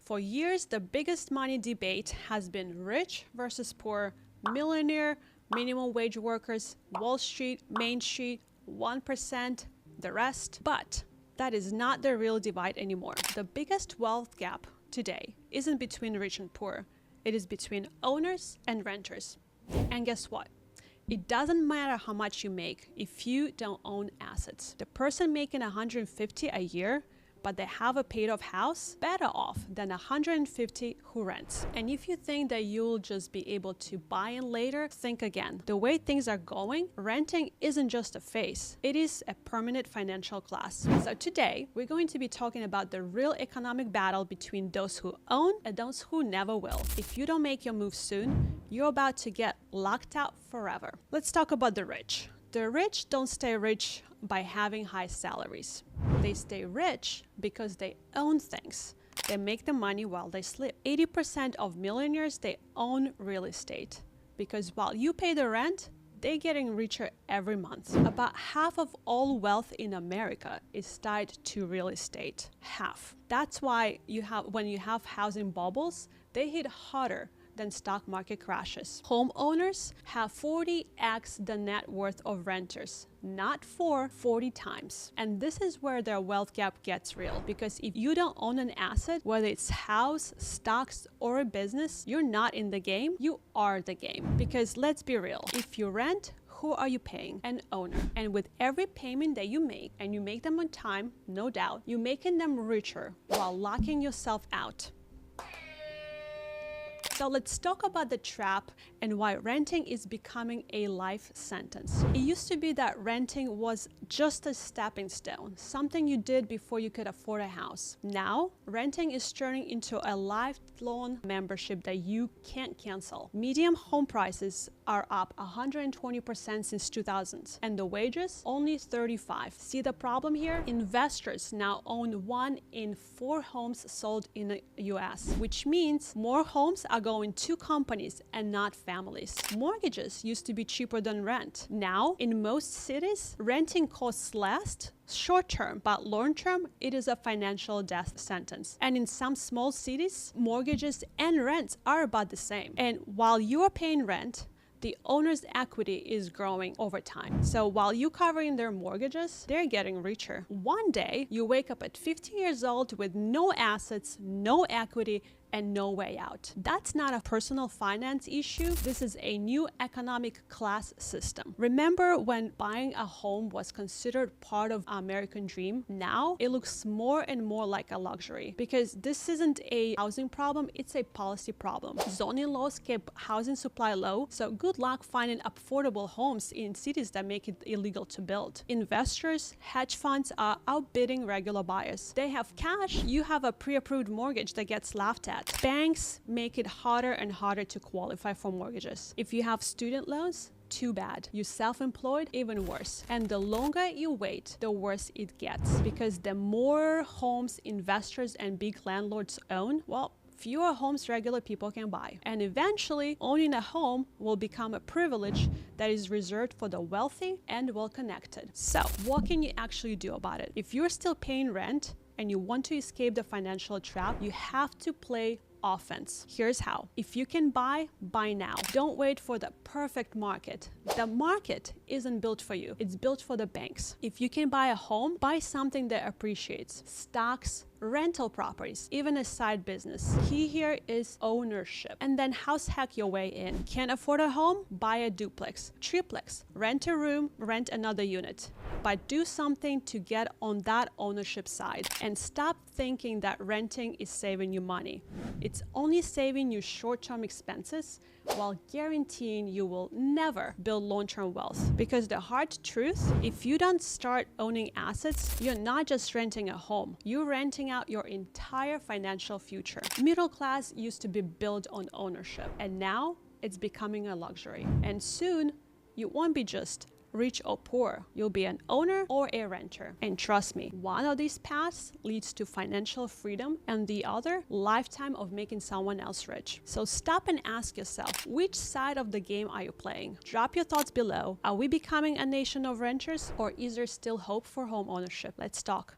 For years, the biggest money debate has been rich versus poor, millionaire, minimum wage workers, Wall Street, Main Street, 1%, the rest. But that is not the real divide anymore. The biggest wealth gap today isn't between rich and poor. It is between owners and renters. And guess what? It doesn't matter how much you make if you don't own assets. The person making $150 a year, but they have a paid off house, better off than $150 who rents. And if you think that you'll just be able to buy in later, think again. The way things are going, renting isn't just a phase. It is a permanent financial class. So today, we're going to be talking about the real economic battle between those who own and those who never will. If you don't make your move soon, you're about to get locked out forever. Let's talk about the rich. The rich don't stay rich by having high salaries. They stay rich because they own things. They make the money while they sleep. 80% of millionaires, they own real estate because while you pay the rent, they're getting richer every month. About half of all wealth in America is tied to real estate. Half. That's why when you have housing bubbles, they hit harder than stock market crashes. Homeowners have 40x the net worth of renters, not 40 times. And this is where their wealth gap gets real, because if you don't own an asset, whether it's house, stocks, or a business, you're not in the game, you are the game. Because let's be real, if you rent, who are you paying? An owner. And with every payment that you make, and you make them on time, no doubt, you're making them richer while locking yourself out. So let's talk about the trap and why renting is becoming a life sentence. It used to be that renting was just a stepping stone, something you did before you could afford a house. Now, renting is turning into a lifelong membership that you can't cancel. Median home prices are up 120% since 2000, and the wages only 35. See the problem here? Investors now own 1 in 4 homes sold in the US, which means more homes are going to companies and not families. Mortgages used to be cheaper than rent. Now, in most cities, renting costs less short term, but long term, it is a financial death sentence. And in some small cities, mortgages and rents are about the same. And while you are paying rent, the owner's equity is growing over time. So while you're covering their mortgages, they're getting richer. One day, you wake up at 50 years old with no assets, no equity, and no way out. That's not a personal finance issue. This is a new economic class system. Remember when buying a home was considered part of American dream? Now it looks more and more like a luxury because this isn't a housing problem, it's a policy problem. Zoning laws keep housing supply low, so good luck finding affordable homes in cities that make it illegal to build. Investors, hedge funds are outbidding regular buyers. They have cash, you have a pre-approved mortgage that gets laughed at. Banks make it harder and harder to qualify for mortgages. If you have student loans, too bad. You're self-employed, even worse. And the longer you wait, the worse it gets. Because the more homes investors and big landlords own, well, fewer homes regular people can buy. And eventually, owning a home will become a privilege that is reserved for the wealthy and well-connected. So, what can you actually do about it? If you're still paying rent, and you want to escape the financial trap, you have to play offense. Here's how. If you can buy now. Don't wait for the perfect market. The market isn't built for you. It's built for the banks. If you can buy a home, buy something that appreciates. Stocks, rental properties, even a side business. Key here is ownership. And then house hack your way in. Can't afford a home? Buy a duplex, triplex, rent a room, rent another unit. But do something to get on that ownership side and stop thinking that renting is saving you money. It's only saving you short-term expenses while guaranteeing you will never build long-term wealth. Because the hard truth, if you don't start owning assets, you're not just renting a home, you're renting out your entire financial future. Middle class used to be built on ownership, and now it's becoming a luxury. And soon, you won't be just rich or poor, you'll be an owner or a renter. And trust me, one of these paths leads to financial freedom and the other, lifetime of making someone else rich. So stop and ask yourself, which side of the game are you playing? Drop your thoughts below. Are we becoming a nation of renters, or is there still hope for home ownership? Let's talk.